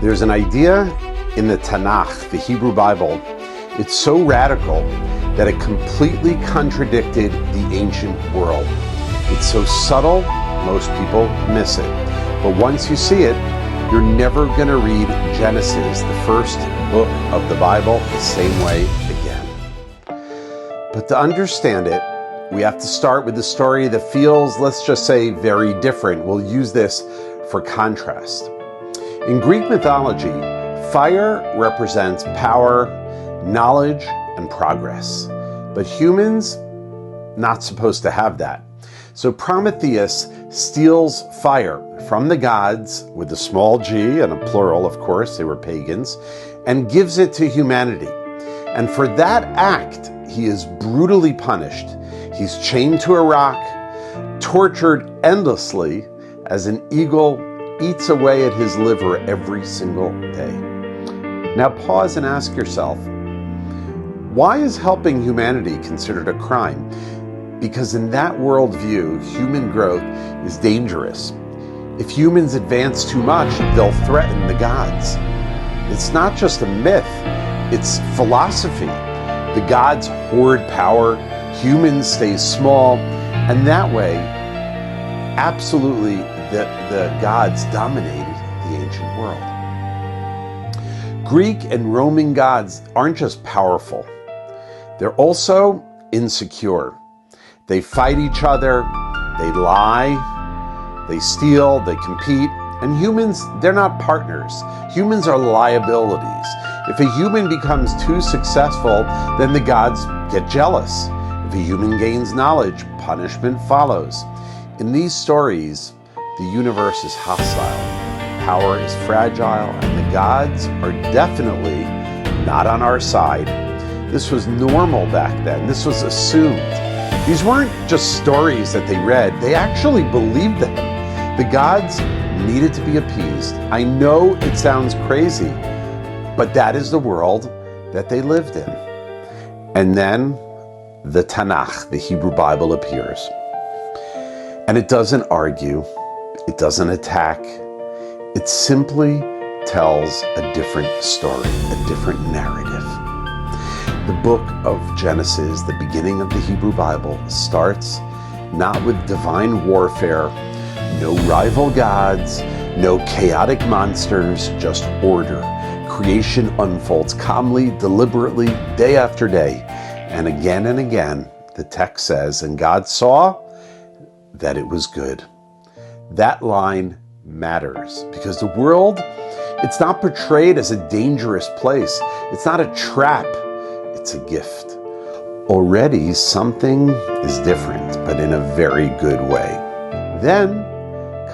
There's an idea in the Tanakh, the Hebrew Bible. It's so radical that it completely contradicted the ancient world. It's so subtle, most people miss it. But once you see it, you're never going to read Genesis, the first book of the Bible, the same way again. But to understand it, we have to start with the story that feels, let's just say, very different. We'll use this for contrast. In Greek mythology, fire represents power, knowledge, and progress. But humans, not supposed to have that. So Prometheus steals fire from the gods, with a small g and a plural, of course, they were pagans, and gives it to humanity. And for that act, he is brutally punished. He's chained to a rock, tortured endlessly as an eagle eats away at his liver every single day. Now pause and ask yourself, why is helping humanity considered a crime? Because in that worldview, human growth is dangerous. If humans advance too much, they'll threaten the gods. It's not just a myth, it's philosophy. The gods hoard power, humans stay small, and that way, absolutely, the gods dominated the ancient world. Greek and Roman gods aren't just powerful, they're also insecure. They fight each other, they lie, they steal, they compete, and humans, they're not partners. Humans are liabilities. If a human becomes too successful, then the gods get jealous. If a human gains knowledge, punishment follows. In these stories, the universe is hostile, power is fragile, and the gods are definitely not on our side. This was normal back then. This was assumed. These weren't just stories that they read. They actually believed them. The gods needed to be appeased. I know it sounds crazy, but that is the world that they lived in. And then the Tanakh, the Hebrew Bible, appears. And it doesn't argue. It doesn't attack. It simply tells a different story, a different narrative. The book of Genesis, the beginning of the Hebrew Bible, starts not with divine warfare, no rival gods, no chaotic monsters, just order. Creation unfolds calmly, deliberately, day after day. And again, the text says, and God saw that it was good. That line matters because the world, it's not portrayed as a dangerous place. It's not a trap. It's a gift. Already something is different, but in a very good way. Then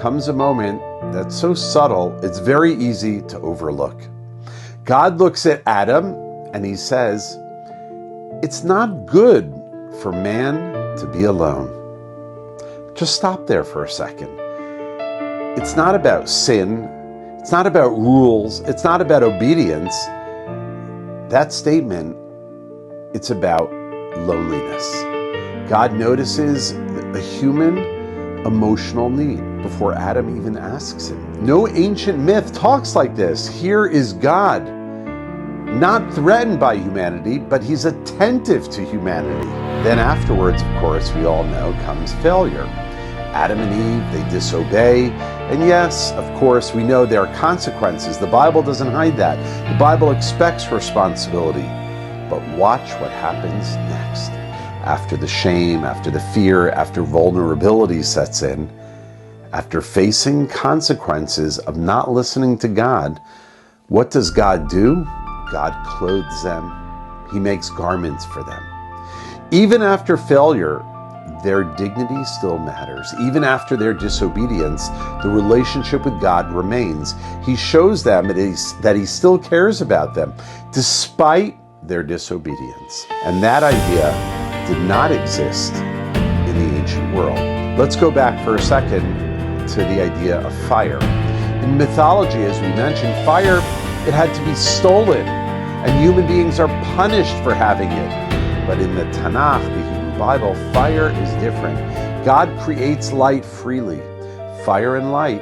comes a moment that's so subtle, it's very easy to overlook. God looks at Adam and he says, it's not good for man to be alone. Just stop there for a second. It's not about sin. It's not about rules. It's not about obedience. That statement, it's about loneliness. God notices a human emotional need before Adam even asks him. No ancient myth talks like this. Here is God, not threatened by humanity, but he's attentive to humanity. Then afterwards, of course, we all know, comes failure. Adam and Eve, they disobey. And yes, of course, we know there are consequences. The Bible doesn't hide that. The Bible expects responsibility. But watch what happens next. After the shame, after the fear, after vulnerability sets in, after facing consequences of not listening to God, what does God do? God clothes them. He makes garments for them. Even after failure, their dignity still matters. Even after their disobedience, the relationship with God remains. He shows them that he still cares about them, despite their disobedience. And that idea did not exist in the ancient world. Let's go back for a second to the idea of fire. In mythology, as we mentioned, fire, it had to be stolen, and human beings are punished for having it. But in the Tanakh, the Hebrew Bible, fire is different. God creates light freely. Fire and light,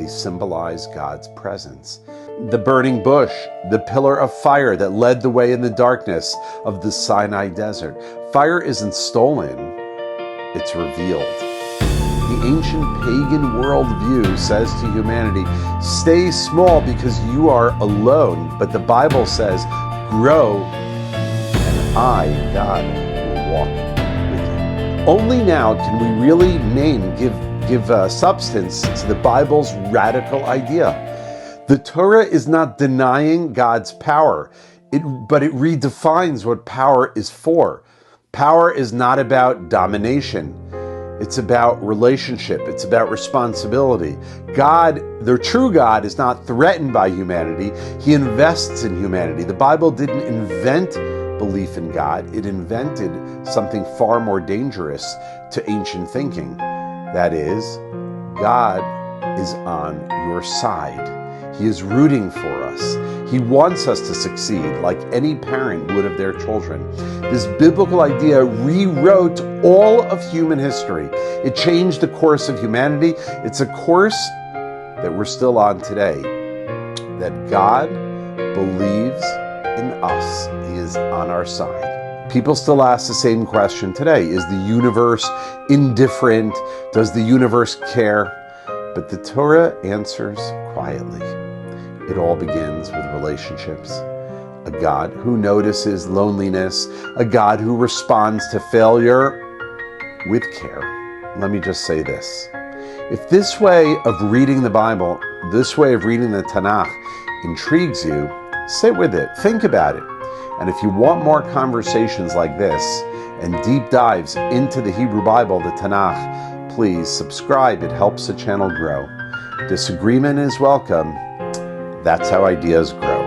They symbolize God's presence. The burning bush, the pillar of fire that led the way in the darkness of the Sinai desert. Fire isn't stolen, it's revealed. The ancient pagan worldview says to humanity, stay small because you are alone. But the Bible says, grow, and I, God, will walk with you. Only now can we really give substance to the Bible's radical idea. The Torah is not denying God's power, but it redefines what power is for. Power is not about domination. It's about relationship. It's about responsibility. God, the true God, is not threatened by humanity. He invests in humanity. The Bible didn't invent belief in God. It invented something far more dangerous to ancient thinking. That is, God is on your side. He is rooting for us. He wants us to succeed like any parent would of their children. This biblical idea rewrote all of human history. It changed the course of humanity. It's a course that we're still on today, that God believes in us. He is on our side. People still ask the same question today. Is the universe indifferent? Does the universe care? But the Torah answers quietly. It all begins with relationships. A God who notices loneliness, a God who responds to failure with care. Let me just say this. If this way of reading the Bible, this way of reading the Tanakh intrigues you, sit with it, think about it. And if you want more conversations like this and deep dives into the Hebrew Bible, the Tanakh, please subscribe. It helps the channel grow. Disagreement is welcome. That's how ideas grow.